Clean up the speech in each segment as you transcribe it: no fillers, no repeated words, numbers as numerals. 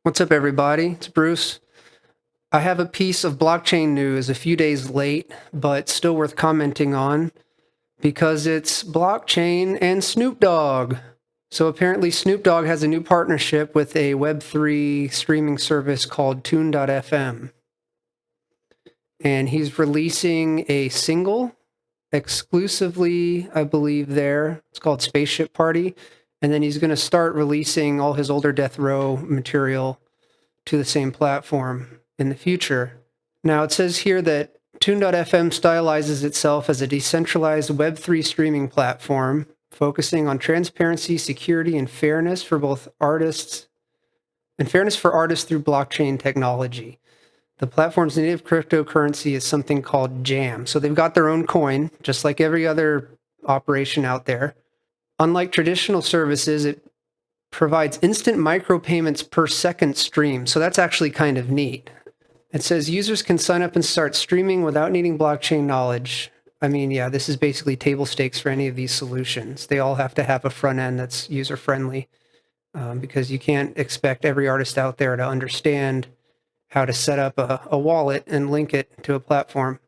What's up, everybody? It's Bruce. I have a piece of blockchain news a few days late, but still worth commenting on because it's blockchain and Snoop Dogg. So apparently, Snoop Dogg has a new partnership with a Web3 streaming service called Tune.fm. And he's releasing a single exclusively, I believe, there. It's called Spaceship Party. And then he's going to start releasing all his older Death Row material to the same platform in the future. Now, it says here that Tune.fm stylizes itself as a decentralized Web3 streaming platform focusing on transparency, security, and fairness for artists through blockchain technology. The platform's native cryptocurrency is something called Jam. So they've got their own coin, just like every other operation out there. Unlike traditional services, it provides instant micropayments per second stream. So that's actually kind of neat. It says users can sign up and start streaming without needing blockchain knowledge. I mean, yeah, this is basically table stakes for any of these solutions. They all have to have a front end that's user friendly because you can't expect every artist out there to understand how to set up a wallet and link it to a platform.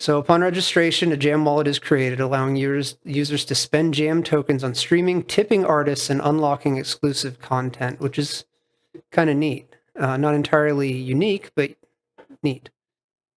So upon registration, a Jam wallet is created, allowing users to spend Jam tokens on streaming, tipping artists, and unlocking exclusive content, which is kind of neat. Not entirely unique, but neat.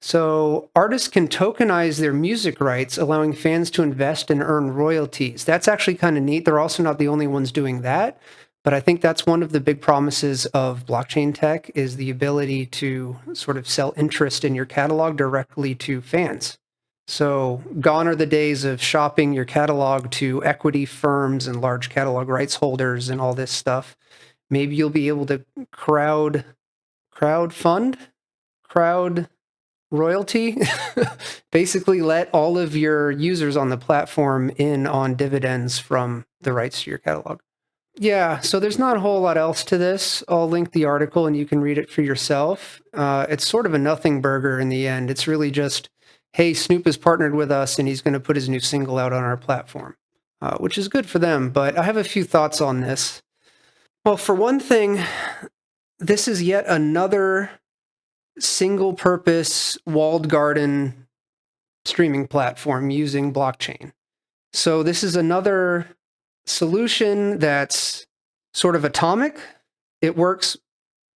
So artists can tokenize their music rights, allowing fans to invest and earn royalties. That's actually kind of neat. They're also not the only ones doing that. But I think that's one of the big promises of blockchain tech is the ability to sort of sell interest in your catalog directly to fans. So gone are the days of shopping your catalog to equity firms and large catalog rights holders and all this stuff. Maybe you'll be able to crowd royalty, basically let all of your users on the platform in on dividends from the rights to your catalog. Yeah, so there's not a whole lot else to this. I'll link the article and you can read it for yourself. It's sort of a nothing burger in the end. It's really just, hey, Snoop has partnered with us and he's going to put his new single out on our platform, which is good for them. But I have a few thoughts on this. Well, for one thing, this is yet another single purpose walled garden streaming platform using blockchain. So this is another solution that's sort of atomic. It works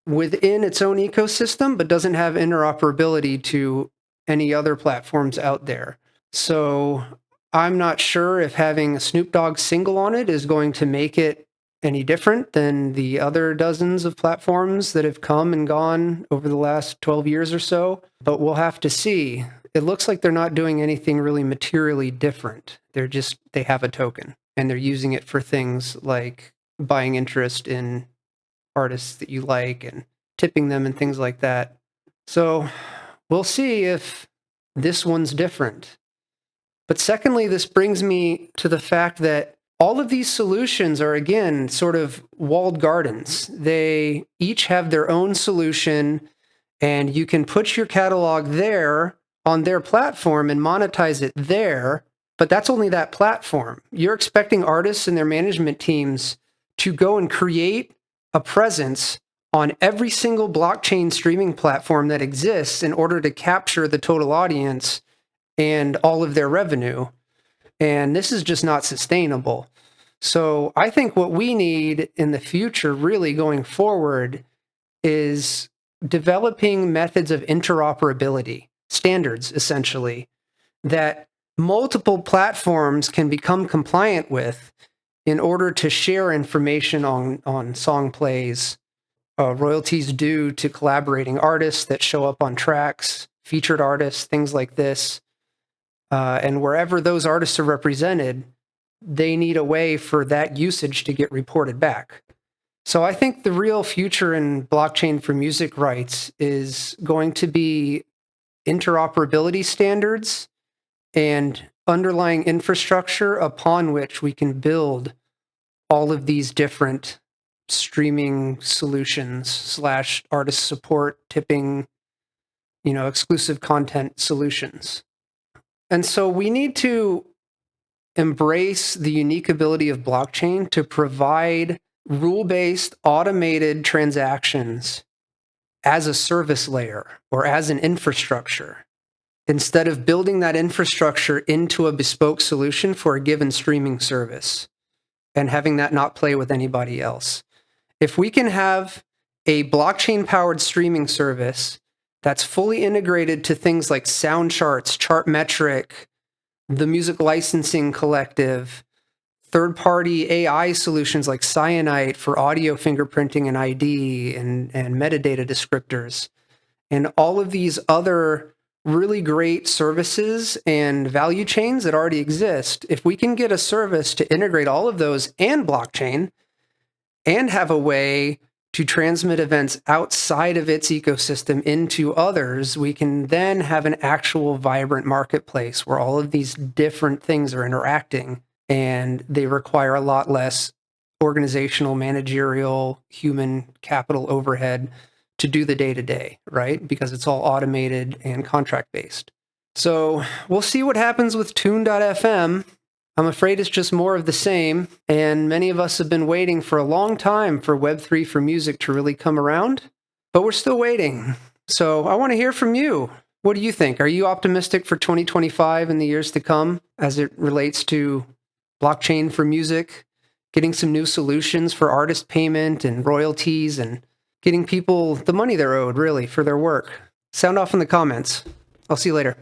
within its own ecosystem, but doesn't have interoperability to any other platforms out there. So I'm not sure if having a Snoop Dogg single on it is going to make it any different than the other dozens of platforms that have come and gone over the last 12 years or so, but we'll have to see. It looks like they're not doing anything really materially different. They have a token and they're using it for things like buying interest in artists that you like and tipping them and things like that. So we'll see if this one's different. But secondly, this brings me to the fact that all of these solutions are, again, sort of walled gardens. They each have their own solution, and you can put your catalog there on their platform and monetize it there, but that's only that platform. You're expecting artists and their management teams to go and create a presence on every single blockchain streaming platform that exists in order to capture the total audience and all of their revenue. And this is just not sustainable. So I think what we need in the future, really going forward, is developing methods of interoperability, standards essentially, that multiple platforms can become compliant with in order to share information on song plays, royalties due to collaborating artists that show up on tracks, featured artists, things like this. And wherever those artists are represented, they need a way for that usage to get reported back. So I think the real future in blockchain for music rights is going to be interoperability standards and underlying infrastructure upon which we can build all of these different streaming solutions / artist support, tipping, exclusive content solutions. And so we need to embrace the unique ability of blockchain to provide rule-based automated transactions as a service layer or as an infrastructure, instead of building that infrastructure into a bespoke solution for a given streaming service and having that not play with anybody else. If we can have a blockchain-powered streaming service that's fully integrated to things like sound charts, Chartmetric, the Music Licensing Collective, third-party AI solutions like Cyanite for audio fingerprinting and ID and metadata descriptors, and all of these other really great services and value chains that already exist, if we can get a service to integrate all of those and blockchain and have a way to transmit events outside of its ecosystem into others, we can then have an actual vibrant marketplace where all of these different things are interacting, and they require a lot less organizational, managerial, human capital overhead to do the day-to-day, right? Because it's all automated and contract-based. So we'll see what happens with Tune.fm. I'm afraid it's just more of the same, and many of us have been waiting for a long time for Web3 for music to really come around, but we're still waiting. So I want to hear from you. What do you think? Are you optimistic for 2025 and the years to come as it relates to blockchain for music, getting some new solutions for artist payment and royalties, and getting people the money they're owed, really, for their work? Sound off in the comments. I'll see you later.